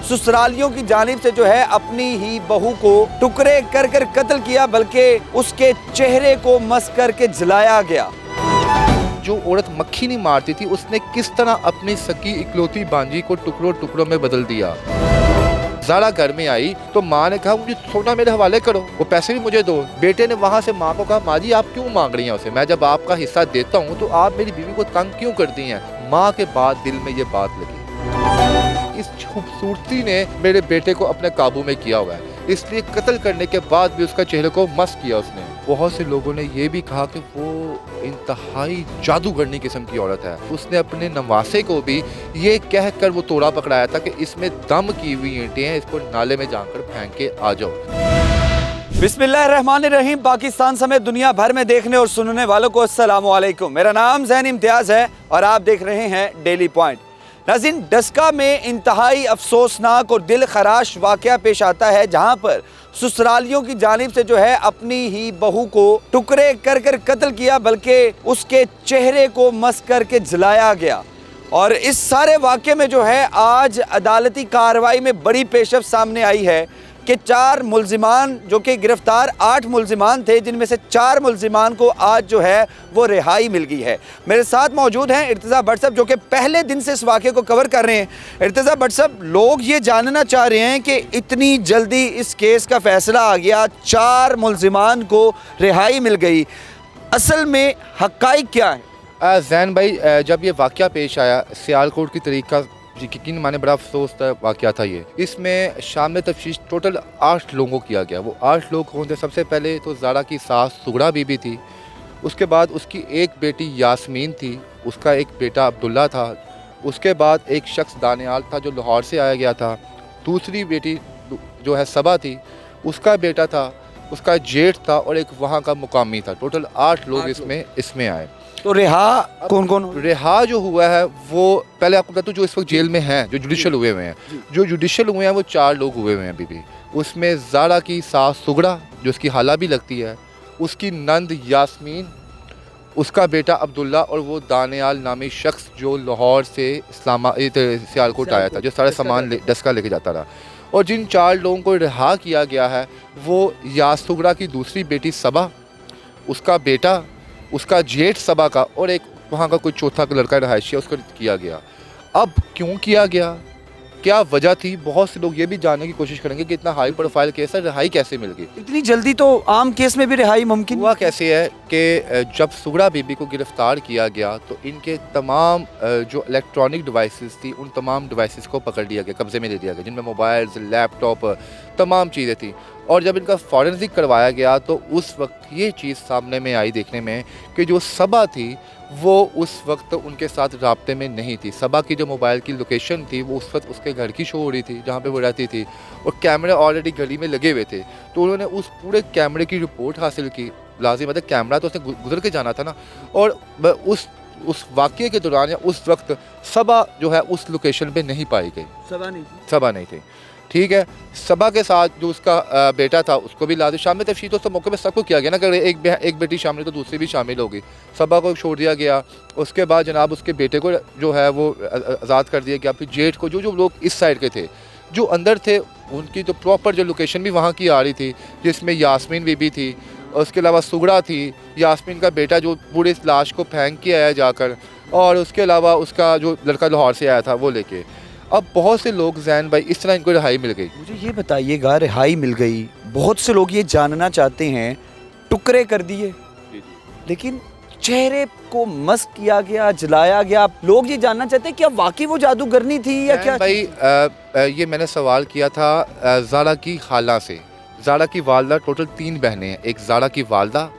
ससुरालियों की जानिब से जो है अपनी ही बहू को टुकड़े कर कर कत्ल किया, बल्कि उसके चेहरे को मस करके जलाया गया। जो औरत मक्खी नहीं मारती थी उसने किस तरह अपनी सकी इकलौती भांजी को टुकड़ों टुकड़ों में बदल दिया। ज़ारा घर में आई तो माँ ने कहा मुझे सोना मेरे हवाले करो, वो पैसे भी मुझे दो। बेटे ने वहाँ से माँ को कहा माँ जी आप क्यों मांग रही हैं उसे, मैं जब आपका हिस्सा देता हूँ तो आप मेरी बीवी को तंग क्यों करती हैं। माँ के बाद दिल में ये बात लगी, इस खूबसूरती ने मेरे बेटे को अपने काबू में किया हुआ है, इसलिए कत्ल करने के बाद भी उसका चेहरे को मस्त किया उसने। बहुत से लोगों ने ये भी कहा कि वो इंतहाई जादूगरनी किस्म की औरत है। उसने अपने नवासे को भी ये कह कर वो तोड़ा पकड़ाया था कि इसमें दम की हुई ईंटें हैं, इसको नाले में जाकर फेंक के आ जाओ। बिस्मिल्लाहिर्रहमानिर्रहीम। पाकिस्तान समेत दुनिया भर में देखने और सुनने वालों को अस्सलाम वालेकुम। मेरा नाम ज़ैन इम्तियाज़ है और आप देख रहे हैं डेली पॉइंट। नाज़रीन, डस्का में इंतहाई अफसोसनाक और दिल खराश वाक़या पेश आता है, जहाँ पर ससुरालियों की जानिब से जो है अपनी ही बहू को टुकड़े कर कर कत्ल किया, बल्कि उसके चेहरे को मस करके जलाया गया। और इस सारे वाक़े में जो है आज अदालती कार्रवाई में बड़ी पेशरफ सामने आई है कि 4 मुल्ज़िमान जो कि गिरफ्तार 8 मुल्ज़िमान थे, जिनमें से 4 मुल्ज़िमान को आज जो है वो रिहाई मिल गई है। मेरे साथ मौजूद हैं इर्तिज़ा भट्ट साहब, जो कि पहले दिन से इस वाक़े को कवर कर रहे हैं। इर्तिज़ा भट्ट साहब, लोग ये जानना चाह रहे हैं कि इतनी जल्दी इस केस का फ़ैसला आ गया, 4 मुल्ज़िमान को रिहाई मिल गई, असल में हक़ाइक़ क्या है? ज़ैन भाई, जब ये वाक़या पेश आया सियालकोट की तरीक़ का, यकीन माने बड़ा अफसोस का वाक़या था ये। इसमें शामिल तफ्तीश टोटल 8 लोगों को किया गया। वो 8 लोग कौन थे? सबसे पहले तो ज़ारा की सास सुगड़ा बीबी थी, उसके बाद उसकी एक बेटी यास्मीन थी, उसका एक बेटा अब्दुल्ला था, उसके बाद एक शख्स दानियाल था जो लाहौर से आया गया था, दूसरी बेटी जो है सबा थी, उसका बेटा था, उसका जेठ था और एक वहाँ का मुकामी था। टोटल 8 लोग इसमें आए। तो रिहा कौन कौन? रिहा जो हुआ है वो पहले आपको बता दूं, जो इस वक्त जेल में हैं, जो जुडिशल हुए हुए हैं, जो जुडिशल हुए हैं वो 4 लोग हुए हुए हैं अभी भी। उसमें ज़ारा की सास सुगड़ा जो उसकी हाला भी लगती है, उसकी नंद यास्मीन, उसका बेटा अब्दुल्ला और वो दानियाल नामी शख्स जो लाहौर से सियालकोट आया था, जो सारा सामान डस्का लेके जाता रहा। और जिन 4 लोगों को रिहा किया गया है वो यासुगड़ा की दूसरी बेटी सबा, उसका बेटा, उसका जेठ सबा का, और एक वहाँ का कोई चौथा लड़का रहायशी है, उसको किया गया। अब क्यों किया गया, क्या वजह थी, बहुत से लोग ये भी जानने की कोशिश करेंगे कि इतना हाई प्रोफाइल केस है, रिहाई कैसे मिल गई इतनी जल्दी? तो आम केस में भी रिहाई मुमकिन हुआ कैसे है कि जब सुगड़ा बीबी को गिरफ्तार किया गया तो इनके तमाम जो इलेक्ट्रॉनिक डिवाइसेस थी उन तमाम डिवाइसेस को पकड़ लिया गया, कब्जे में ले लिया गया, जिनमें मोबाइल्स, लैपटॉप, तमाम चीज़ें थी। और जब इनका फॉरेंसिक करवाया गया तो उस वक्त ये चीज़ सामने में आई देखने में कि जो सबा थी वो उस वक्त उनके साथ राब्ते में नहीं थी। सबा की जो मोबाइल की लोकेशन थी वो उस वक्त उसके घर की शो हो रही थी जहाँ पे वो रहती थी, और कैमरे ऑलरेडी गली में लगे हुए थे। तो उन्होंने उस पूरे कैमरे की रिपोर्ट हासिल की। लाजिम मतलब कैमरा तो उसने गुजर के जाना था ना, और उस वाक़ये के दौरान या उस वक्त सबा जो है उस लोकेशन पे नहीं पाई गई। सबा नहीं थी। ठीक है, सबा के साथ जो उसका बेटा था उसको भी लाजिम शामिल तफ्तीश तो मौके पे सबको किया गया ना, अगर एक बेटी शामिल तो दूसरी भी शामिल होगी। सबा को छोड़ दिया गया, उसके बाद जनाब उसके बेटे को जो है वो आज़ाद कर दिया गया। फिर जेठ को, जो लोग इस साइड के थे जो अंदर थे, उनकी तो प्रॉपर जो लोकेशन भी वहाँ की आ रही थी, जिसमें यास्मीन बीबी थी, उसके अलावा सुगड़ा थी, यास्मीन का बेटा जो पूरे इस लाश को फेंक के आया जाकर, और उसके अलावा उसका जो लड़का लाहौर से आया था वो लेके। अब बहुत से लोग ज़ैन भाई इस तरह इनको रिहाई मिल गई। मुझे ये बताइएगा, रिहाई मिल गई, बहुत से लोग ये जानना चाहते हैं, टुकड़े कर दिए लेकिन चेहरे को मस्क किया गया, जलाया गया, लोग ये जानना चाहते हैं क्या वाकई वो जादूगरनी थी या क्या भाई? ये मैंने सवाल किया था ज़ारा की खाला से। ज़ारा की वालदा, टोटल 3 बहनें हैं, एक ज़ारा की वालदा,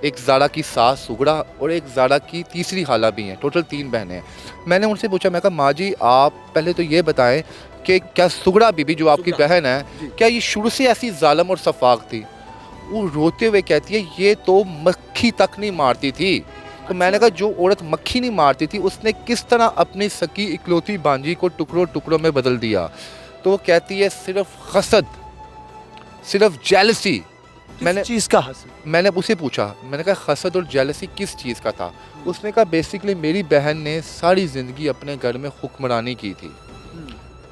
एक ज़ारा की सास सुगड़ा और एक ज़ारा की तीसरी खाला भी हैं। टोटल 3 बहनें हैं। मैंने उनसे पूछा, मैं कहा माँ जी आप पहले तो ये बताएं कि क्या सुगड़ा बीबी जो आपकी बहन है, क्या ये शुरू से ऐसी जालिम और सफाक थी? वो रोते हुए कहती है ये तो मक्खी तक नहीं मारती थी। तो मैंने कहा जो औरत मक्खी नहीं मारती थी उसने किस तरह अपनी सकी इकलौती भांजी को टुकड़ों टुकड़ों में बदल दिया? तो वो कहती है सिर्फ हसद, सिर्फ जेलसी। मैंने चीज़ का हसद, मैंने उसे पूछा, मैंने कहा हसद और जेलसी किस चीज़ का था? उसने कहा बेसिकली मेरी बहन ने सारी ज़िंदगी अपने घर में हुक्मरानी की थी,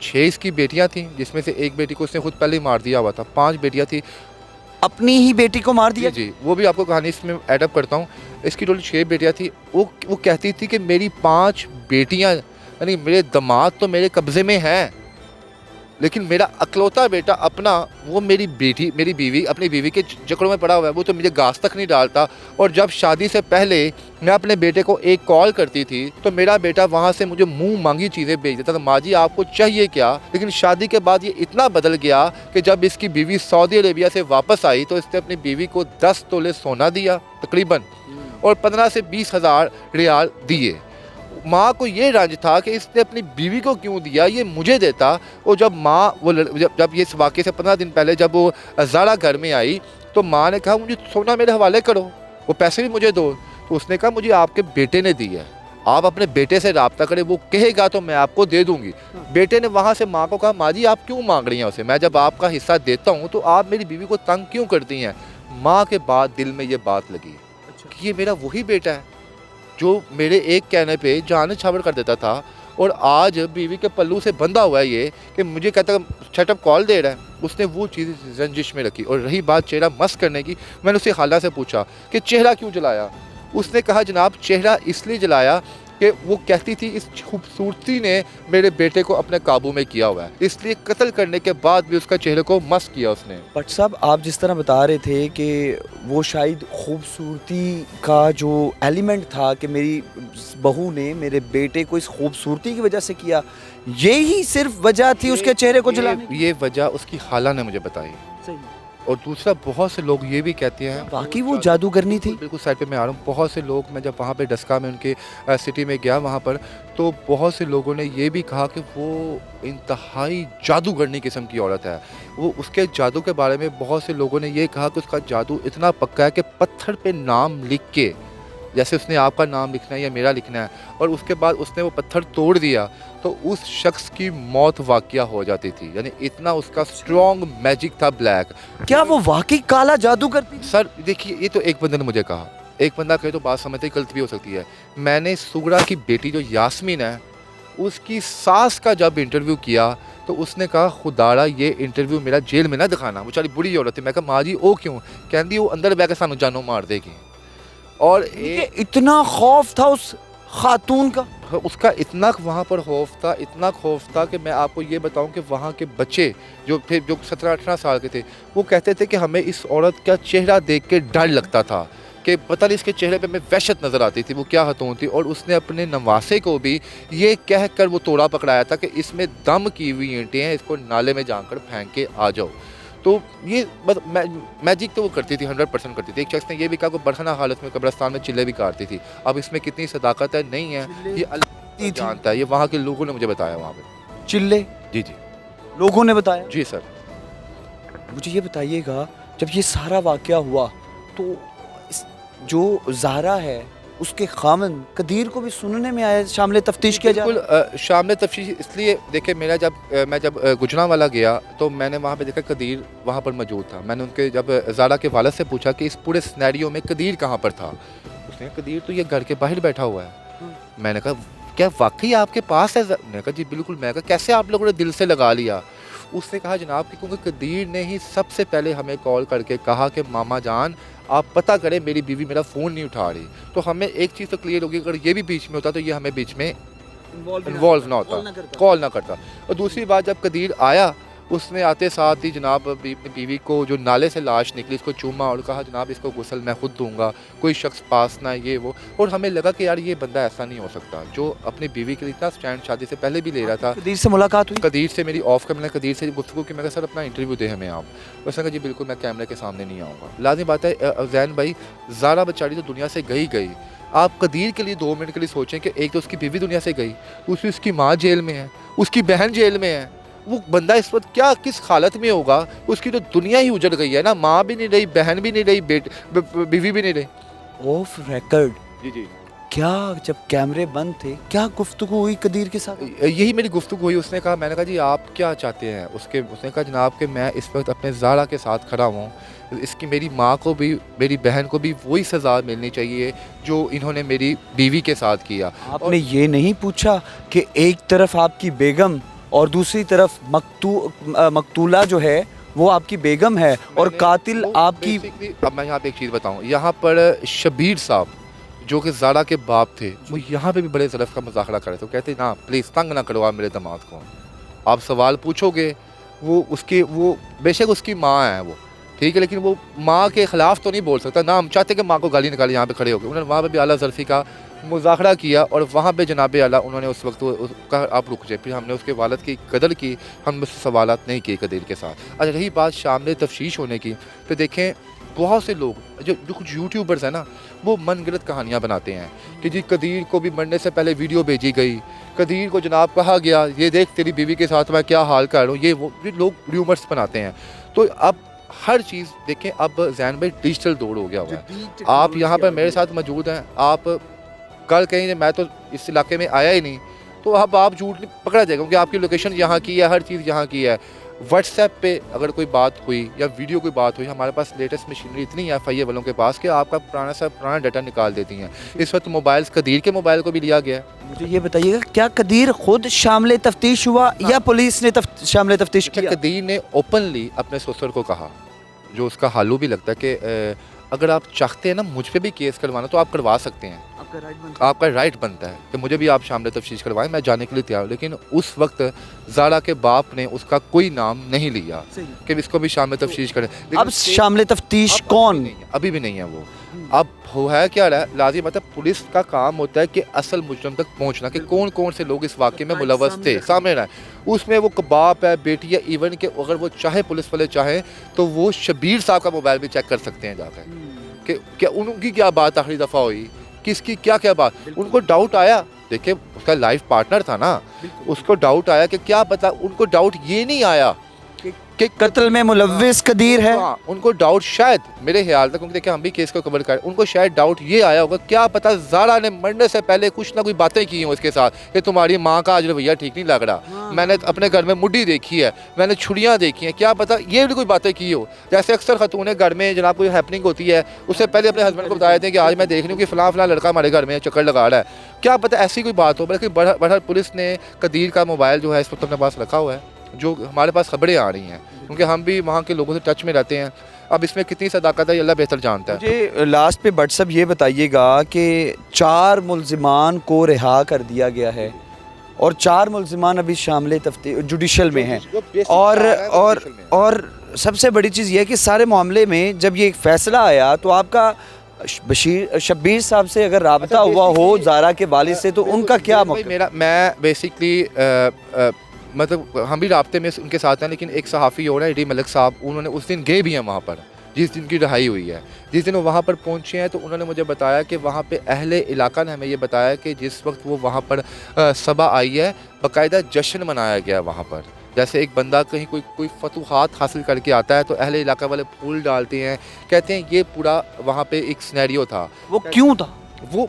6 इसकी बेटियां थीं, जिसमें से एक बेटी को उसने खुद पहले ही मार दिया हुआ था। 5 बेटियां थी। अपनी ही बेटी को मार दिया? जी जी, वो भी आपको कहानी इसमें एडअप करता हूँ। इसकी टोटल 6 बेटियां थी। वो कहती थी कि मेरी 5 बेटियां, यानी मेरे दामाद तो मेरे कब्ज़े में हैं, लेकिन मेरा अकलौता बेटा अपना, वो मेरी बीवी, अपनी बीवी के चक्करों में पड़ा हुआ है, वो तो मुझे घास तक नहीं डालता। और जब शादी से पहले मैं अपने बेटे को एक कॉल करती थी तो मेरा बेटा वहाँ से मुझे मुंह मांगी चीज़ें भेज देता था, माँ जी आपको चाहिए क्या। लेकिन शादी के बाद ये इतना बदल गया कि जब इसकी बीवी सऊदी अरेबिया से वापस आई तो इसने अपनी बीवी को 10 तोले सोना दिया तकरीबन, और 15 से 20 हज़ार रियाल दिए। माँ को ये रंज था कि इसने अपनी बीवी को क्यों दिया, ये मुझे देता। और जब माँ जब ये इस वाक़े से 15 दिन पहले जब वो ज़ारा घर में आई तो माँ ने कहा मुझे सोना मेरे हवाले करो, वो पैसे भी मुझे दो। तो उसने कहा मुझे आपके बेटे ने दी है, आप अपने बेटे से रब्ता करें, वो कहेगा तो मैं आपको दे दूंगी। बेटे ने वहाँ से माँ को कहा माँ जी आप क्यों मांग रही हैं उसे, मैं जब आपका हिस्सा देता हूँ तो आप मेरी बीवी को तंग क्यों करती हैं। माँ के बाद दिल में ये बात लगी कि ये मेरा वही बेटा है जो मेरे एक कहने पे जान छावड़ कर देता था, और आज बीवी के पल्लू से बंधा हुआ है ये कि मुझे कहता छटअप कॉल दे रहा है। उसने वो चीज़ रंजिश में रखी। और रही बात चेहरा मस्त करने की, मैंने उसे खाला से पूछा कि चेहरा क्यों जलाया। उसने कहा जनाब चेहरा इसलिए जलाया कि वो कहती थी इस खूबसूरती ने मेरे बेटे को अपने काबू में किया हुआ है, इसलिए कत्ल करने के बाद भी उसका चेहरे को मस्त किया उसने। बट साहब आप जिस तरह बता रहे थे कि वो शायद खूबसूरती का जो एलिमेंट था कि मेरी बहू ने मेरे बेटे को इस खूबसूरती की वजह से किया, यही सिर्फ वजह थी उसके चेहरे को जलाने की? ये वजह उसकी खाला ने मुझे बताई। सही। और दूसरा बहुत से लोग ये भी कहते हैं बाकी वो जादूगरनी थी। बिल्कुल साइड पे मैं आ रहा हूँ। बहुत से लोग, मैं जब वहाँ पे डस्का में उनके सिटी में गया वहाँ पर, तो बहुत से लोगों ने ये भी कहा कि वो इंतहाई जादूगरनी किस्म की औरत है। वो उसके जादू के बारे में बहुत से लोगों ने ये कहा कि उसका जादू इतना पक्का है कि पत्थर पे नाम लिख के, जैसे उसने आपका नाम लिखना है या मेरा लिखना है, और उसके बाद उसने वो पत्थर तोड़ दिया तो उस शख्स की मौत वाक़या हो जाती थी। यानी इतना उसका स्ट्रॉन्ग मैजिक था ब्लैक। क्या वो वाकई काला जादू करती थी? सर देखिए, ये तो एक बंदे ने मुझे कहा, एक बंदा कहे तो बात समझते ही गलत भी हो सकती है। मैंने सुगरा की बेटी जो यास्मीन है उसकी सास का जब इंटरव्यू किया तो उसने कहा खुदारा ये इंटरव्यू मेरा जेल में ना दिखाना, वो सारी बुरी औरत थी। मैं कहा माँ जी ओ क्यों, कहती वो अंदर बह के सानू जानों मार देगी। और इतना खौफ था उस खातून का? उसका इतना वहाँ पर खौफ था, इतना खौफ था कि मैं आपको ये बताऊं कि वहाँ के बच्चे जो थे, जो 17-18 साल के थे, वो कहते थे कि हमें इस औरत का चेहरा देख के डर लगता था कि पता नहीं इसके चेहरे पे हमें वहशत नज़र आती थी, वो क्या हतून थी। और उसने अपने नवासे को भी ये कह कर वो तोड़ा पकड़ाया था कि इसमें दम की हुई ईंटें हैं, इसको नाले में जाकर फेंक के आ जाओ। तो ये बस मैजिक तो वो करती थी, 100% करती थी। एक शख्स ने ये भी कहा कि बरहना हालत में कब्रिस्तान में चिल्ले भी काटती थी। अब इसमें कितनी सदाकत है नहीं है ये अल्लाह जानता है, ये वहाँ के लोगों ने मुझे बताया। वहाँ पे चिल्ले, जी जी लोगों ने बताया? जी सर। मुझे ये बताइएगा जब ये सारा वाकया हुआ तो जो ज़ारा है उसके खामन कदीर को भी सुनने में आया शामिल तफ्तीश किया जाए? बिल्कुल शामिल तफ्तीश इसलिए देखिए, मैं जब गुजरांवाला गया तो मैंने वहाँ पे देखा कदीर वहाँ पर मौजूद था। मैंने उनके जब ज़ारा के वालिद से पूछा कि इस पूरे सिनेरियो में कदीर कहाँ पर था, उसने कहा कदीर तो ये घर के बाहर बैठा हुआ है। मैंने कहा क्या वाकई आपके पास है? मैंने कहा जी बिल्कुल। मैं कहा कैसे आप लोगों ने दिल से लगा लिया? उसने कहा जनाब कि क्योंकि कदीर ने ही सबसे पहले हमें कॉल करके कहा कि मामा जान आप पता करें मेरी बीवी मेरा फ़ोन नहीं उठा रही। तो हमें एक चीज़ तो क्लियर होगी, अगर ये भी बीच में होता तो ये हमें बीच में इन्वॉल्व ना होता, कॉल ना करता। और दूसरी बात, जब कदीर आया उसने आते साथ ही जनाब बीवी को जो नाले से लाश निकली इसको चूमा और कहा जनाब इसको गुस्ल मैं खुद दूंगा, कोई शख्स पास ना ये वो। और हमें लगा कि यार ये बंदा ऐसा नहीं हो सकता जो अपनी बीवी के लिए इतना स्टैंड शादी से पहले भी ले रहा था। कदीर से मुलाकात हुई? कदीर से मेरी ऑफ कैमरा कदीर से गुफ्तगू की। मैं कहा सर अपना इंटरव्यू दे हमें आप। उसने कहा जी बिल्कुल मैं कैमरे के सामने नहीं आऊँगा। लाज़िम बात है जैन भाई, ज़ारा बेचारी तो दुनिया से गई। आप कदीर के लिए 2 मिनट के लिए सोचें कि एक तो उसकी बीवी दुनिया से गई, दूसरी उसकी माँ जेल में है, उसकी बहन जेल में है। वो बंदा इस वक्त क्या किस हालत में होगा? उसकी तो दुनिया ही उजड़ गई है ना, माँ भी नहीं रही, बहन भी नहीं रही, बीवी भी नहीं रही। ऑफ रिकॉर्ड जी जी, क्या जब कैमरे बंद थे क्या गुफ्तगू हुई कदीर के साथ? यही मेरी गुफ्तगू हुई। उसने कहा, मैंने कहा जी आप क्या चाहते हैं? उसने कहा जनाब कि मैं इस वक्त अपने ज़ारा के साथ खड़ा हूँ, इसकी मेरी माँ को भी मेरी बहन को भी वही सज़ा मिलनी चाहिए जो इन्होंने मेरी बीवी के साथ किया। आपने ये नहीं पूछा कि एक तरफ आपकी बेगम और दूसरी तरफ मकतूला जो है वो आपकी बेगम है और कातिल आपकी। अब मैं यहाँ पे एक चीज़ बताऊँ, यहाँ पर शबीर साहब जो कि ज़ारा के बाप थे, वो यहाँ पे भी बड़े ज़रफ़ का मुज़ाहरा कर रहे थे। वो कहते ना प्लीज़ तंग ना करो आप मेरे दामाद को, आप सवाल पूछोगे वो उसकी, वो बेशक उसकी माँ है वो, ठीक है, लेकिन वो माँ के ख़िलाफ़ तो नहीं बोल सकता ना। हम चाहते कि माँ को गाली निकाली, यहाँ पे खड़े हो गए। उन्होंने वहाँ पे भी आला ज़रफ़ी का मुज़ाहरा किया और वहाँ पे जनाब आला उन्होंने उस वक्त उसका आप रुक जाए, फिर हमने उसके वालद की कदर की, हम उससे सवालात नहीं किए कदीर के साथ। अच्छा रही बात शामिल तफ्तीश होने की, तो देखें बहुत से लोग जो कुछ यूट्यूबर्स हैं ना, वो मनगढ़ंत कहानियाँ बनाते हैं कि जी कदीर को भी मरने से पहले वीडियो भेजी गई, कदीर को जनाब कहा गया ये देख तेरी बीवी के साथ मैं क्या हाल कर रहा हूँ, ये लोग र्यूमर्स बनाते हैं। तो अब हर चीज़ देखें, अब ज़ैन भाई डिजिटल दौर हो गया हुआ है। आप यहाँ पर मेरे साथ मौजूद हैं, आप कल कहीं मैं तो इस इलाके में आया ही नहीं, तो अब आप झूठ नहीं पकड़ा जाएगा क्योंकि आपकी लोकेशन यहाँ की है, हर चीज़ यहाँ की है। व्हाट्सएप पे अगर कोई बात हुई या वीडियो कोई बात हुई, हमारे पास लेटेस्ट मशीनरी इतनी है FIA वालों के पास कि आपका पुराना डाटा निकाल देती हैं। इस वक्त मोबाइल्स कदीर के मोबाइल को भी लिया गया है। मुझे ये बताइएगा, क्या कदीर खुद शामिल तफ्तीश हुआ या पुलिस ने शामिल तफ्तीश किया? कदीर ने ओपनली अपने ससुर को कहा, जो उसका हालू भी लगता है कि अगर आप चाहते हैं ना मुझ पे भी केस करवाना तो आप करवा सकते हैं, आपका राइट बनता है कि मुझे भी आप शामिल तफ्तीश करवाएं, मैं जाने के लिए तैयार हूँ। लेकिन उस वक्त ज़ारा के बाप ने उसका कोई नाम नहीं लिया कि इसको भी शामिल तफ्तीश करें। अब शामिल तफ्तीश कौन? अभी भी नहीं है वो। अब हो है क्या रहा है, लाजिम मतलब पुलिस का काम होता है कि असल मुजरम तक पहुंचना, कि कौन कौन से लोग इस वाक़े में मुलव्वस थे, सामने रहा है। उसमें वो बाप है, बेटी है, इवन कि अगर वो चाहे पुलिस वाले चाहें तो वो शबीर साहब का मोबाइल भी चेक कर सकते हैं जाकर कि क्या उनकी क्या बात आखिरी दफ़ा हुई, किसकी क्या क्या बात। उनको डाउट आया, देखिए उसका लाइफ पार्टनर था ना, उसको डाउट आया कि क्या पता, उनको डाउट ये नहीं आया कि कत्ल में मुलव्विस कदीर है। हाँ, उनको डाउट शायद मेरे ख्याल तक, क्योंकि देखिए हम भी केस को कवर करें, उनको शायद डाउट ये आया होगा क्या पता ज़ारा ने मरने से पहले कुछ ना कोई बातें की हों उसके साथ कि तुम्हारी माँ का आज रवैया ठीक नहीं लग रहा, मैंने अपने घर में मुड्डी देखी है, मैंने छुरियाँ देखी हैं, क्या पता ये भी कोई बातें की हो। जैसे अक्सर खतून घर में जनाब कोई हैपनिंग होती है, उससे पहले अपने हस्बैंड को बताए थे कि आज मैं देख रही हूँ कि फ़लाँ लड़का हमारे घर में चक्कर लगा रहा है, क्या पता ऐसी कोई बात हो। बल्कि बहरहाल पुलिस ने कदीर का मोबाइल जो है इस वक्त अपने पास रखा हुआ है, जो हमारे पास खबरें आ रही हैं क्योंकि हम भी वहाँ के लोगों से टच में रहते हैं। अब इसमें कितनी सदाकत है अल्लाह बेहतर जानता है। मुझे लास्ट पे बट साहब ये बताइएगा कि 4 मुल्जिमान को रिहा कर दिया गया है और 4 मुल्जिमान अभी शामिल तफ्तीश जुडिशल में हैं, और सबसे बड़ी चीज़ ये है कि सारे मामले में जब ये फैसला आया तो आपका शब्बीर साहब से अगर राबता हुआ हो ज़ारा के वालिद से, तो उनका क्या मौक़िफ़? मैं बेसिकली मतलब हम भी राब्ते में उनके साथ हैं, लेकिन एक सहाफ़ी और है AD मलिक साहब, उन्होंने उस दिन गए भी हैं वहाँ पर जिस दिन की रिहाई हुई है। जिस दिन वो वहाँ पर पहुँचे हैं तो उन्होंने मुझे बताया कि वहाँ पे अहले इलाका ने हमें ये बताया कि जिस वक्त वो वहाँ पर सभा आई है, बाकायदा जश्न मनाया गया वहाँ पर। जैसे एक बंदा कहीं कोई फतूहात हासिल करके आता है तो अहले इलाका वाले फूल डालते हैं, कहते हैं ये पूरा वहाँ पे एक सिनेरियो था। वो क्यों था? वो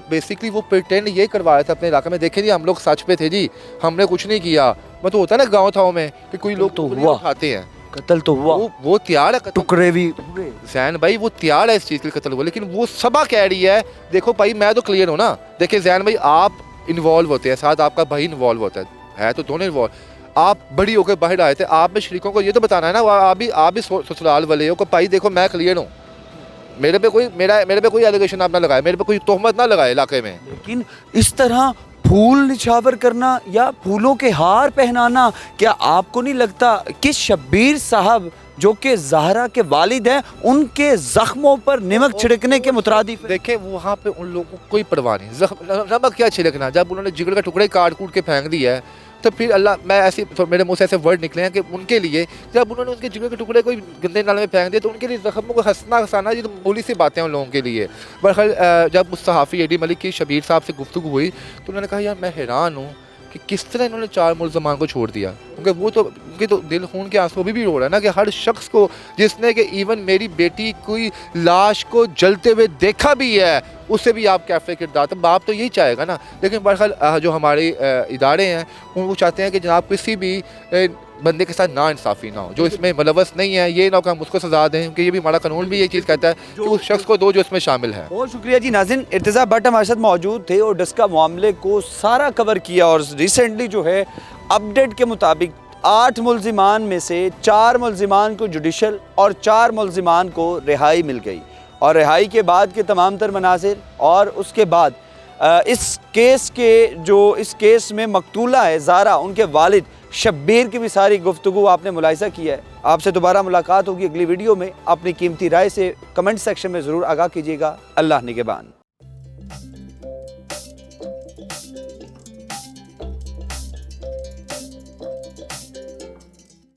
बेसिकली वो प्रिटेंड ये करवा रहे थे अपने इलाके में, देखे जी हम लोग सच पे थे जी, हमने कुछ नहीं किया। मैं तो होता है ना गाँव थाव में कि कोई लोग तो हुआ, उठाते हैं, कत्ल तो हुआ, वो तैयार है, टुकड़े भी जैन भाई वो तैयार है इस चीज़ के लिए, कत्ल हुआ, लेकिन वो सबा कह रही है देखो भाई मैं तो क्लियर हूँ ना। देखिए जैन भाई आप इन्वॉल्व होते हैं, साथ आपका भाई इन्वॉल्व होता है तो दोनों इन्वॉल्व, आप बड़ी होकर बाहर आए थे, आप में शरीकों को ये तो बताना है ना, आप भी ससुराल वाले हो को भाई देखो मैं क्लियर हूँ, मेरे पे कोई एलिगेशन आप ना लगाए, मेरे पे कोई तोहमत ना लगाए इलाके में। लेकिन इस तरह फूल निछावर करना या फूलों के हार पहनाना, क्या आपको नहीं लगता कि शब्बीर साहब जो कि ज़हरा के वालिद हैं, उनके ज़ख्मों पर नमक छिड़कने के मुतरादिफ? देखें वहाँ पे उन लोगों को कोई परवाह नहीं, नमक क्या छिड़कना, जब उन्होंने जिगर का टुकड़े काट कूट के फेंक दिया है तो फिर अल्लाह, मैं ऐसे तो मेरे मुंह से ऐसे वर्ड निकले हैं कि उनके लिए जब उन्होंने उनके जिगर के टुकड़े कोई गंदे नाले में फेंक दिए तो उनके लिए ज़ख्मों को हंसना हंसाना ये तो मामूली सी बातें हैं उन लोगों के लिए। बहरहाल जब उस सहाफ़ी AD मलिक की शबीर साहब से गुफ्तगू हुई तो उन्होंने कहा यार मैं हैरान हूँ कि किस तरह इन्होंने 4 मुल्ज़मान को छोड़ दिया, क्योंकि वो तो उनके तो दिल खून के आंसू अभी भी रो रहा है ना कि हर शख्स को जिसने कि इवन मेरी बेटी कोई लाश को जलते हुए देखा भी है उससे भी आप कैफे किरदार, तो बाप तो यही चाहेगा ना। लेकिन बहरहाल जो हमारे इदारे हैं वो चाहते हैं कि जनाब किसी भी बंदे के साथ ना इंसाफ़ी ना हो, जो इसमें मुलव्वस नहीं है, ये ना कि हम उसको सजा दें, क्योंकि ये भी हमारा कानून भी ये चीज़ कहता है कि उस शख्स को दो जो इसमें शामिल है। बहुत शुक्रिया जी। नाज़रीन, इर्तिज़ा भट्ट हमारे साथ मौजूद थे और डस्का मामले को सारा कवर किया और रिसेंटली जो है अपडेट के मुताबिक 8 मुलजिमान में से 4 मुलजिमान को जुडिशल और 4 मुलजिमान को रिहाई मिल गई। और रिहाई के बाद के तमाम तर मनाजिर और उसके बाद इस केस में मकतूला है ज़ारा, उनके वालिद शब्बीर की भी सारी गुफ्तगू आपने मुलाहिज़ा किया है। आपसे दोबारा मुलाकात होगी अगली वीडियो में। अपनी कीमती राय से कमेंट सेक्शन में ज़रूर आगाह कीजिएगा। अल्लाह निगहबान।